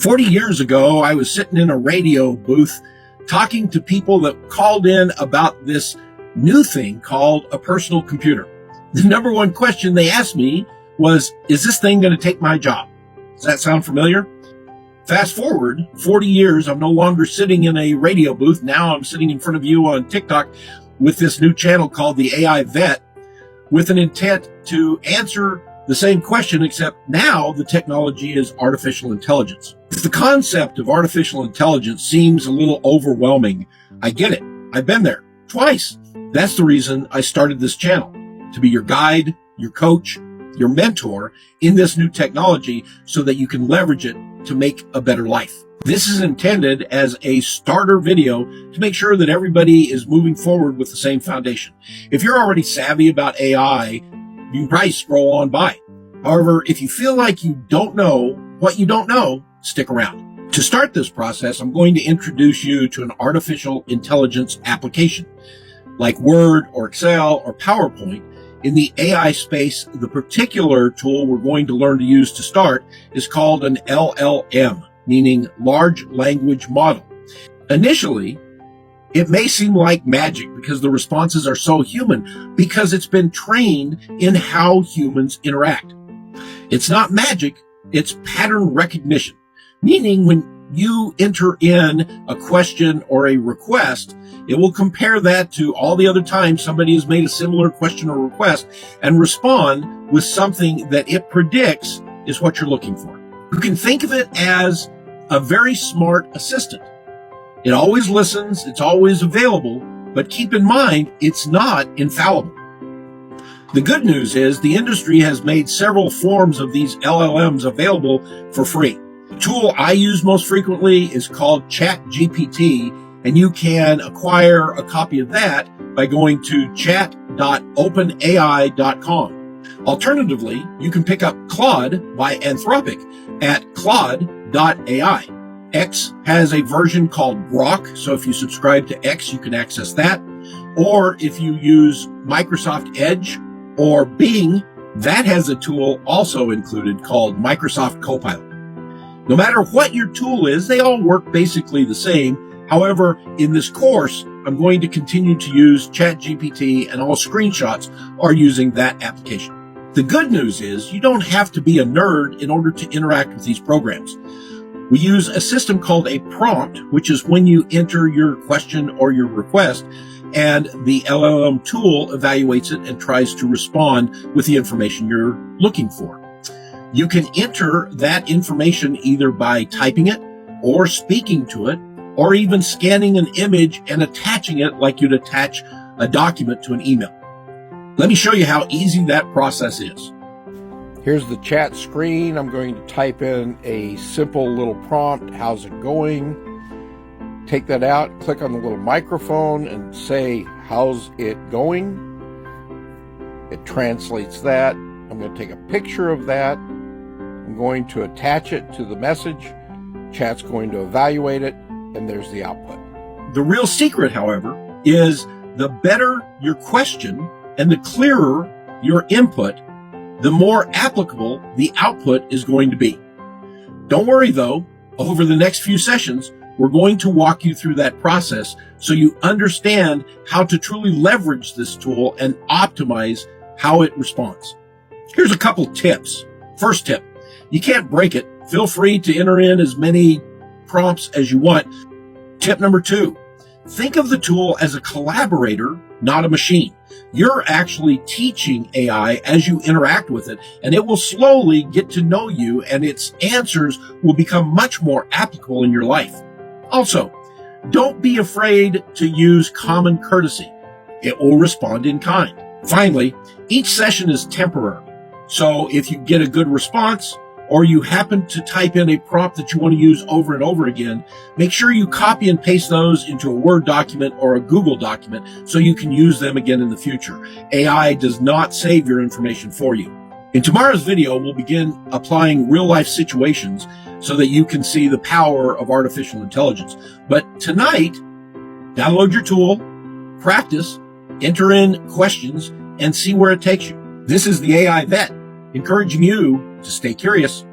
40 years ago, I was sitting in a radio booth talking to people that called in about this new thing called a personal computer. The number one question they asked me was, is this thing going to take my job? Does that sound familiar? Fast forward 40 years, I'm no longer sitting in a radio booth. Now I'm sitting in front of you on TikTok with this new channel called the AI Vet, with an intent to answer the same question, except now the technology is artificial intelligence. If the concept of artificial intelligence seems a little overwhelming, I get it. I've been there twice. That's the reason I started this channel, to be your guide, your coach, your mentor in this new technology so that you can leverage it to make a better life. This is intended as a starter video to make sure that everybody is moving forward with the same foundation. If you're already savvy about AI, you can probably scroll on by. However, if you feel like you don't know what you don't know, stick around. To start this process, I'm going to introduce you to an artificial intelligence application like Word or Excel or PowerPoint. In the AI space, the particular tool we're going to learn to use to start is called an LLM, meaning large language model. Initially, it may seem like magic because the responses are so human, because it's been trained in how humans interact. It's not magic, it's pattern recognition, meaning when you enter in a question or a request, it will compare that to all the other times somebody has made a similar question or request and respond with something that it predicts is what you're looking for. You can think of it as a very smart assistant. It always listens, it's always available, but keep in mind, it's not infallible. The good news is the industry has made several forms of these LLMs available for free. The tool I use most frequently is called ChatGPT, and you can acquire a copy of that by going to chat.openai.com. Alternatively, you can pick up Claude by Anthropic at claude.ai. X has a version called Grok, so if you subscribe to X, you can access that. Or if you use Microsoft Edge or Bing, that has a tool also included called Microsoft Copilot. No matter what your tool is, they all work basically the same. However, in this course, I'm going to continue to use ChatGPT, and all screenshots are using that application. The good news is you don't have to be a nerd in order to interact with these programs. We use a system called a prompt, which is when you enter your question or your request, and the LLM tool evaluates it and tries to respond with the information you're looking for. You can enter that information either by typing it or speaking to it, or even scanning an image and attaching it like you'd attach a document to an email. Let me show you how easy that process is. Here's the chat screen. I'm going to type in a simple little prompt. How's it going? Take that out, click on the little microphone and say, how's it going? It translates that. I'm going to take a picture of that. I'm going to attach it to the message. Chat's going to evaluate it, and there's the output. The real secret, however, is the better your question and the clearer your input, the more applicable the output is going to be. Don't worry though, over the next few sessions, we're going to walk you through that process so you understand how to truly leverage this tool and optimize how it responds. Here's a couple tips. First tip, you can't break it. Feel free to enter in as many prompts as you want. Tip number 2, think of the tool as a collaborator, not a machine. You're actually teaching AI as you interact with it, and it will slowly get to know you, and its answers will become much more applicable in your life. Also, don't be afraid to use common courtesy. It will respond in kind. Finally, each session is temporary. So if you get a good response, or you happen to type in a prompt that you want to use over and over again, make sure you copy and paste those into a Word document or a Google document so you can use them again in the future. AI does not save your information for you. In tomorrow's video, we'll begin applying real-life situations so that you can see the power of artificial intelligence. But tonight, download your tool, practice, enter in questions, and see where it takes you. This is the AI Vet, encouraging you to stay curious.